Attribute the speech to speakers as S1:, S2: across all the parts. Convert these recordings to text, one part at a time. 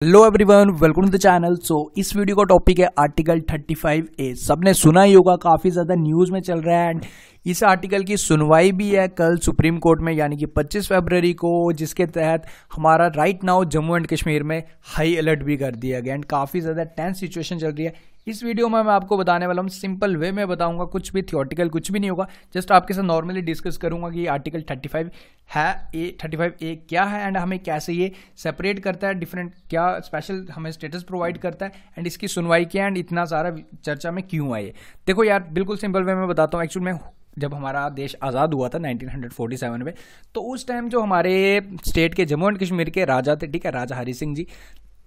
S1: Hello everyone, welcome to the channel. इस video का topic है आर्टिकल 35A। सबने सुना ही होगा, काफ़ी ज़्यादा न्यूज़ में चल रहा है एंड इस आर्टिकल की सुनवाई भी है कल सुप्रीम कोर्ट में, यानी कि 25 फरवरी को, जिसके तहत हमारा right now Jammu and Kashmir में हाई अलर्ट भी कर दिया गया एंड काफ़ी ज़्यादा टेंस सिचुएशन चल रही है। इस वीडियो में मैं आपको बताने वाला हूँ, सिंपल वे में बताऊंगा, कुछ भी थियोरटिकल कुछ भी नहीं होगा। जस्ट आपके साथ नॉर्मली डिस्कस करूंगा कि आर्टिकल 35A क्या है एंड हमें कैसे ये सेपरेट करता है, डिफरेंट क्या स्पेशल हमें स्टेटस प्रोवाइड करता है एंड इसकी सुनवाई क्या एंड इतना सारा चर्चा में क्यों आए। देखो यार, बिल्कुल सिंपल वे में बताता हूँ। एक्चुअली में जब हमारा देश आज़ाद हुआ था 1947 में, तो उस टाइम जो हमारे स्टेट के जम्मू एंड कश्मीर के राजा थे, ठीक है, राजा हरि सिंह जी,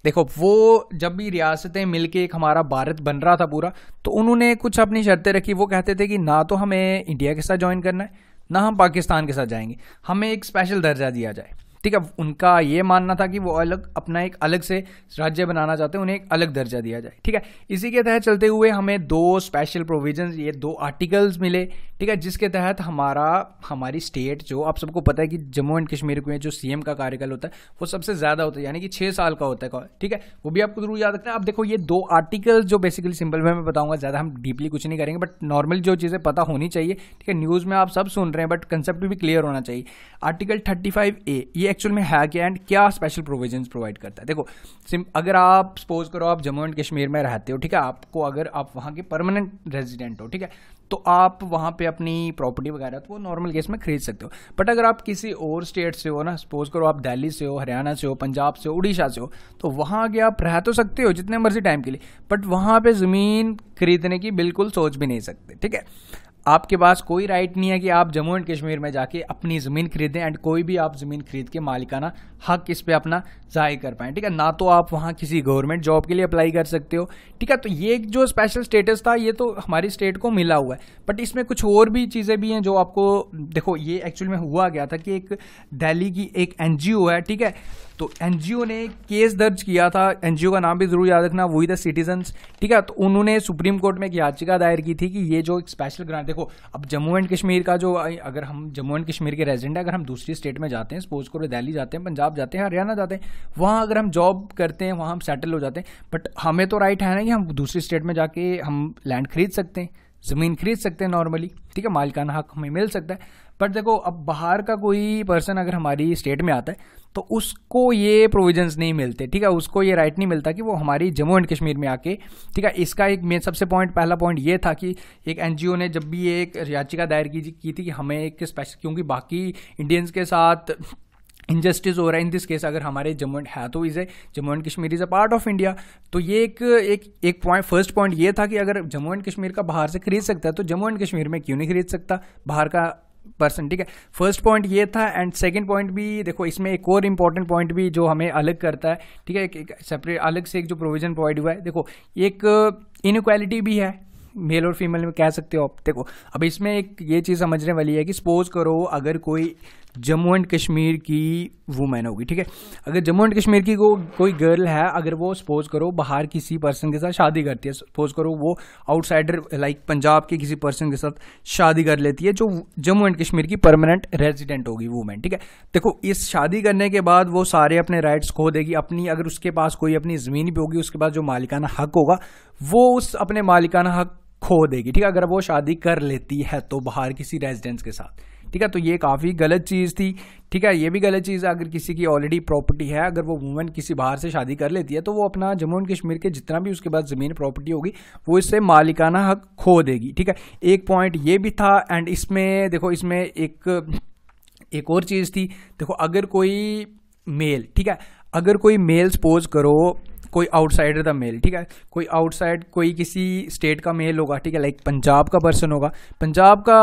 S1: देखो वो जब भी रियासतें मिलके एक हमारा भारत बन रहा था पूरा, तो उन्होंने कुछ अपनी शर्तें रखी। वो कहते थे कि ना तो हमें इंडिया के साथ ज्वाइन करना है, ना हम पाकिस्तान के साथ जाएंगे, हमें एक स्पेशल दर्जा दिया जाए। ठीक है, उनका ये मानना था कि वो अलग अपना एक अलग से राज्य बनाना चाहते हैं, उन्हें एक अलग दर्जा दिया जाए। ठीक है, इसी के तहत चलते हुए हमें दो स्पेशल प्रोविजंस, ये दो आर्टिकल्स मिले, ठीक है, जिसके तहत हमारी स्टेट, जो आप सबको पता है कि जम्मू एंड कश्मीर में जो सीएम का कार्यकाल होता है वो सबसे ज्यादा होता है, यानी कि 6 साल का होता है। ठीक है, वो भी आपको जरूर याद रखना है। अब देखो ये दो आर्टिकल्स जो बेसिकली सिंपल वे में बताऊंगा, ज्यादा हम डीपली कुछ नहीं करेंगे, बट नॉर्मल जो चीजें पता होनी चाहिए, ठीक है, न्यूज में आप सब सुन रहे हैं बट कंसेप्ट भी क्लियर होना चाहिए। आर्टिकल 35A ये एक्चुअल में है क्या एंड क्या स्पेशल प्रोविजंस प्रोवाइड करता है। देखो अगर आप सपोज करो आप जम्मू एंड कश्मीर में रहते हो, ठीक है, आपको अगर आप वहां के परमानेंट रेजिडेंट हो, ठीक है, तो आप वहां पे अपनी प्रॉपर्टी वगैरह तो वो नॉर्मल केस में खरीद सकते हो। बट अगर आप किसी और स्टेट से हो ना, सपोज करो आप दिल्ली से हो, हरियाणा से हो, पंजाब से हो, उड़ीसा से हो, तो वहां आगे आप रह तो सकते हो जितने मर्जी टाइम के लिए, बट वहां पे जमीन खरीदने की बिल्कुल सोच भी नहीं सकते। ठीक है, आपके पास कोई राइट नहीं है कि आप जम्मू एंड कश्मीर में जाके अपनी ज़मीन खरीदें एंड कोई भी आप ज़मीन खरीद के मालिकाना हक इस पे अपना जाहिर कर पाएं। ठीक है, ना तो आप वहाँ किसी गवर्नमेंट जॉब के लिए अप्लाई कर सकते हो। ठीक है, तो ये जो स्पेशल स्टेटस था ये तो हमारी स्टेट को मिला हुआ है, बट इसमें कुछ और भी चीज़ें भी हैं जो आपको, देखो ये एक्चुअल में हुआ गया था कि एक दिल्ली की एक एनजीओ है, ठीक है, तो एनजीओ ने केस दर्ज किया था। एनजीओ का नाम भी जरूर याद रखना, वही द सिटीजन्स। ठीक है, तो उन्होंने सुप्रीम कोर्ट में एक याचिका दायर की थी कि ये जो एक स्पेशल ग्रांट, देखो अब जम्मू एंड कश्मीर का जो, अगर हम जम्मू एंड कश्मीर के रेजिडेंट है, अगर हम दूसरी स्टेट में जाते हैं, सपोज करो दिल्ली जाते हैं, पंजाब जाते हैं, हरियाणा जाते हैं, वहां अगर हम जॉब करते हैं, वहां हम सेटल हो जाते हैं, बट हमें तो राइट है ना कि हम दूसरी स्टेट में जाके हम लैंड खरीद सकते हैं, जमीन खरीद सकते हैं नॉर्मली। ठीक है, मालिकाना हक हमें मिल सकता है। बट देखो अब बाहर का कोई पर्सन अगर हमारी स्टेट में आता है तो उसको ये प्रोविजंस नहीं मिलते। ठीक है, उसको ये राइट नहीं मिलता कि वो हमारी जम्मू एंड कश्मीर में आके, ठीक है, इसका एक मेन सबसे पहला पॉइंट ये था कि एक एनजीओ ने जब भी एक याचिका दायर की थी कि हमें एक स्पेशल, क्योंकि बाकी इंडियंस के साथ इनजस्टिस हो रहा है इन दिस केस, अगर हमारे जम्मू एंड है तो is Jammu and Kashmir is a part of India, तो ये एक पॉइंट, फर्स्ट पॉइंट ये था कि अगर जम्मू एंड कश्मीर का बाहर से खरीद सकता है तो जम्मू एंड कश्मीर में क्यों नहीं खरीद सकता बाहर का पर्सन। ठीक है, फर्स्ट पॉइंट ये था एंड सेकंड पॉइंट भी, देखो इसमें एक और इंपॉर्टेंट पॉइंट भी जो हमें अलग करता है। ठीक है, एक सेपरेट अलग से एक जो प्रोविजन प्रोवाइड हुआ है, देखो एक इनइक्वालिटी भी है, मेल और फीमेल में कह सकते हो आप। देखो अब इसमें एक ये चीज़ समझने वाली है कि सपोज करो अगर कोई जम्मू एंड कश्मीर की वुमेन होगी, ठीक है, अगर जम्मू एंड कश्मीर की कोई गर्ल है, अगर वो सपोज करो बाहर किसी पर्सन के साथ शादी करती है, सपोज करो वो आउटसाइडर लाइक पंजाब के किसी पर्सन के साथ शादी कर लेती है जो जम्मू एंड कश्मीर की परमानेंट रेजिडेंट होगी वुमेन। ठीक है, देखो इस शादी करने के बाद वो सारे अपने राइट्स खो देगी, अपनी, अगर उसके पास कोई अपनी ज़मीन भी होगी, उसके पास जो मालिकाना हक होगा वो उस अपने मालिकाना हक खो देगी। ठीक है, अगर वो शादी कर लेती है तो बाहर किसी रेजिडेंस के साथ। ठीक है, तो ये काफ़ी गलत चीज़ थी। ठीक है, ये भी गलत चीज़ है अगर किसी की ऑलरेडी प्रॉपर्टी है, अगर वो वुमेन किसी बाहर से शादी कर लेती है तो वो अपना जम्मू एंड कश्मीर के जितना भी उसके पास ज़मीन प्रॉपर्टी होगी वो इससे मालिकाना हक खो देगी। ठीक है, एक पॉइंट ये भी था एंड इसमें देखो इसमें एक और चीज़ थी। देखो अगर कोई मेल, ठीक है, अगर कोई मेल सपोज करो कोई आउटसाइडर द मेल, ठीक है, कोई आउटसाइड कोई किसी स्टेट का मेल होगा, ठीक है, लाइक पंजाब का पर्सन होगा, पंजाब का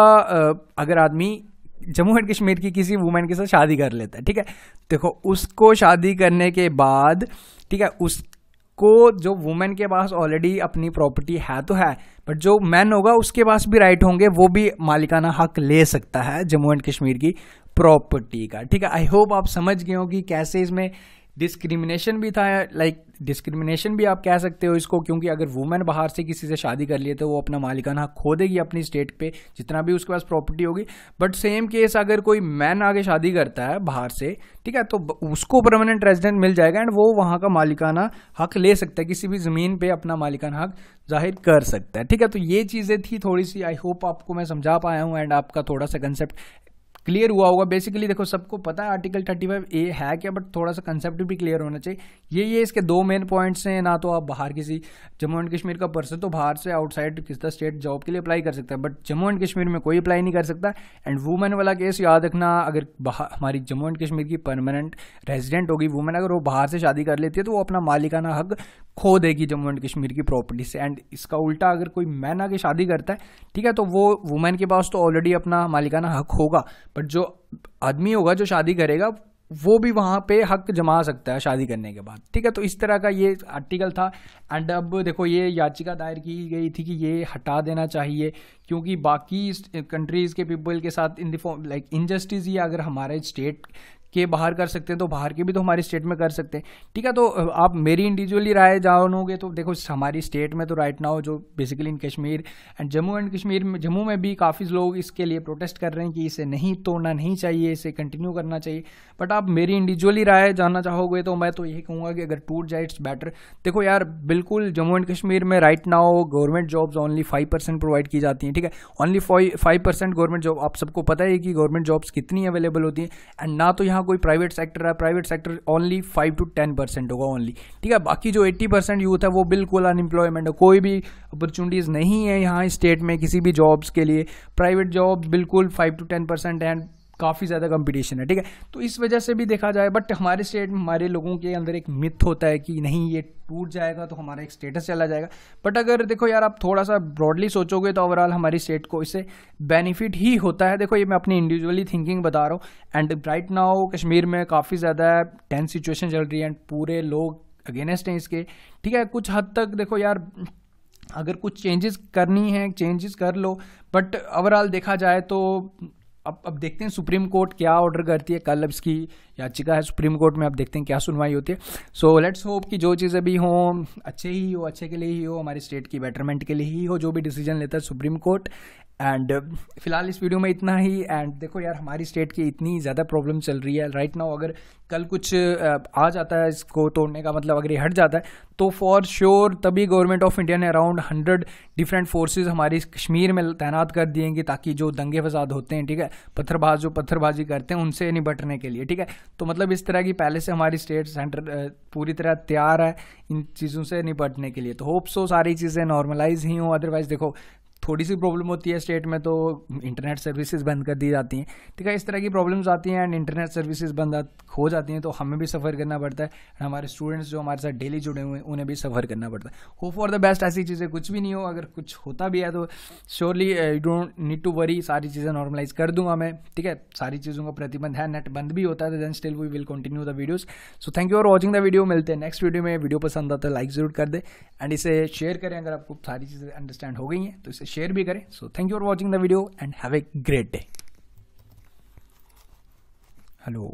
S1: अगर आदमी जम्मू एंड कश्मीर की किसी वुमेन के साथ शादी कर लेता है, ठीक है, देखो उसको शादी करने के बाद, ठीक है, उसको जो वुमेन के पास ऑलरेडी अपनी प्रॉपर्टी है तो है, बट जो मैन होगा उसके पास भी राइट होंगे, वो भी मालिकाना हक ले सकता है जम्मू एंड कश्मीर की प्रॉपर्टी का। ठीक है, आई होप आप समझ गए हो कि कैसे इसमें डिस्क्रिमिनेशन भी था, लाइक डिस्क्रिमिनेशन भी आप कह सकते हो इसको, क्योंकि अगर वुमेन बाहर से किसी से शादी कर लिए तो वो अपना मालिकाना हक खो देगी अपनी स्टेट पे जितना भी उसके पास प्रॉपर्टी होगी। बट सेम केस अगर कोई मैन आगे शादी करता है बाहर से, ठीक है, तो उसको परमानेंट रेजिडेंट मिल जाएगा एंड वो वहां का मालिकाना हक ले सकता है, किसी भी जमीन पे अपना मालिकाना हक जाहिर कर सकता है। ठीक है, तो ये चीजें थी थोड़ी सी, आई होप आपको मैं समझा पाया हूँ एंड आपका थोड़ा सा कंसेप्ट क्लियर हुआ होगा। बेसिकली देखो सबको पता है आर्टिकल 35A है क्या, बट थोड़ा सा कंसेप्ट भी क्लियर होना चाहिए। ये इसके दो मेन पॉइंट्स हैं। ना तो आप बाहर किसी जम्मू एंड कश्मीर का पर्सन तो बाहर से आउटसाइड किसी स्टेट जॉब के लिए अप्लाई कर सकता है, बट जम्मू एंड कश्मीर में कोई अप्लाई नहीं कर सकता। एंड वुमेन वाला केस याद रखना, अगर हमारी जम्मू एंड कश्मीर की परमानेंट रेजिडेंट होगी वुमेन, अगर वो बाहर से शादी कर लेती है तो वो अपना मालिकाना हक खो देगी जम्मू एंड कश्मीर की प्रॉपर्टी से। एंड इसका उल्टा अगर कोई मैन आके शादी करता है, ठीक है, तो वो वुमेन के पास तो ऑलरेडी अपना मालिकाना हक होगा, बट जो आदमी होगा जो शादी करेगा वो भी वहां पे हक जमा सकता है शादी करने के बाद। ठीक है, तो इस तरह का ये आर्टिकल था। एंड अब देखो ये याचिका दायर की गई थी कि ये हटा देना चाहिए, क्योंकि बाकी कंट्रीज के पीपल के साथ in the form like injustice ही अगर हमारे स्टेट के बाहर कर सकते हैं तो बाहर के भी तो हमारी स्टेट में कर सकते हैं। ठीक है, तो आप मेरी इंडिविजुअली राय जानोगे तो देखो हमारी स्टेट में तो राइट नाउ जो basically in Kashmir and Kashmir में, जम्मू में भी काफ़ी लोग इसके लिए प्रोटेस्ट कर रहे हैं कि इसे नहीं तोड़ना नहीं चाहिए, इसे कंटिन्यू करना चाहिए। बट आप मेरी इंडिविजुअली राय जानना चाहोगे तो मैं तो यही कहूँगा कि अगर टूट जाए इट्स बेटर। देखो यार बिल्कुल जम्मू एंड कश्मीर में right now government jobs only 5% provide की जाती हैं। ठीक है, ओनली 5% गवर्नमेंट जॉब। आप सबको पता है कि गवर्नमेंट जॉब्स कितनी अवेलेबल होती हैं, एंड ना तो यहाँ कोई प्राइवेट सेक्टर है, प्राइवेट सेक्टर ओनली 5 to 10% होगा ओनली। ठीक है, बाकी जो 80% यूथ है वो बिल्कुल अनएम्प्लॉयमेंट है, कोई भी अपॉर्चुनिटीज नहीं है यहाँ स्टेट में किसी भी जॉब्स के लिए। प्राइवेट जॉब्स बिल्कुल 5 to 10% एंड काफ़ी ज़्यादा कंपटीशन है। ठीक है, तो इस वजह से भी देखा जाए, बट हमारे स्टेट में हमारे लोगों के अंदर एक मिथ होता है कि नहीं ये टूट जाएगा तो हमारा एक स्टेटस चला जाएगा। बट अगर देखो यार आप थोड़ा सा ब्रॉडली सोचोगे तो ओवरऑल हमारी स्टेट को इससे बेनिफिट ही होता है। देखो ये मैं अपनी इंडिविजुअली थिंकिंग बता रहा हूँ। एंड राइट नाउ कश्मीर में काफ़ी ज़्यादा टेंस सिचुएशन चल रही है एंड पूरे लोग अगेंस्ट हैं इसके। ठीक है, कुछ हद तक देखो यार अगर कुछ चेंजेस करनी है चेंजेस कर लो, बट ओवरऑल देखा जाए तो अब देखते हैं सुप्रीम कोर्ट क्या ऑर्डर करती है। कल अब इसकी याचिका है सुप्रीम कोर्ट में, अब देखते हैं क्या सुनवाई होती है। सो लेट्स होप कि जो चीज़ें भी हों अच्छे ही हो, अच्छे के लिए ही हो, हमारी स्टेट की बेटरमेंट के लिए ही हो, जो भी डिसीजन लेता है सुप्रीम कोर्ट। एंड फिलहाल इस वीडियो में इतना ही। एंड देखो यार हमारी स्टेट की इतनी ज़्यादा प्रॉब्लम चल रही है राइट नाउ, अगर कल कुछ आ जाता है इसको तोड़ने का मतलब अगर ये हट जाता है तो फॉर श्योर तभी गवर्नमेंट ऑफ इंडिया ने अराउंड 100 डिफरेंट फोर्सेज हमारी कश्मीर में तैनात कर दिएंगे, ताकि जो दंगे फसाद होते हैं, ठीक है, पत्थरबाजी करते हैं उनसे निपटने के लिए। ठीक है, तो मतलब इस तरह की पहले से हमारी स्टेट सेंटर पूरी तरह तैयार है इन चीज़ों से निपटने के लिए। तो होप सो सारी चीज़ें नॉर्मलाइज ही हों। अदरवाइज देखो थोड़ी सी प्रॉब्लम होती है स्टेट में तो इंटरनेट सर्विसेज बंद कर दी जाती हैं। ठीक है, इस तरह की प्रॉब्लम्स आती हैं एंड इंटरनेट सर्विसेज बंद हो जाती हैं तो हमें भी सफ़र करना पड़ता है, हमारे स्टूडेंट्स जो हमारे साथ डेली जुड़े हुए हैं उन्हें भी सफ़र करना पड़ता है। होप फॉर द बेस्ट ऐसी चीज़ें कुछ भी नहीं हो, अगर कुछ होता भी है तो surely you don't need to worry, सारी चीज़ें नॉर्मलाइज कर दूंगा मैं। ठीक है, सारी चीज़ों का प्रतिबंध है, नेट बंद भी होता है, then still we will continue the videos. So thank you for watching the video. मिलते हैं नेक्स्ट वीडियो में। वीडियो पसंद आता है लाइक जरूर कर दे एंड इसे शेयर करें अगर आपको सारी चीज़ें अंडरस्टैंड हो गई हैं तो इसे शेयर भी करें। सो thank you for watching the video and have a great day. Hello.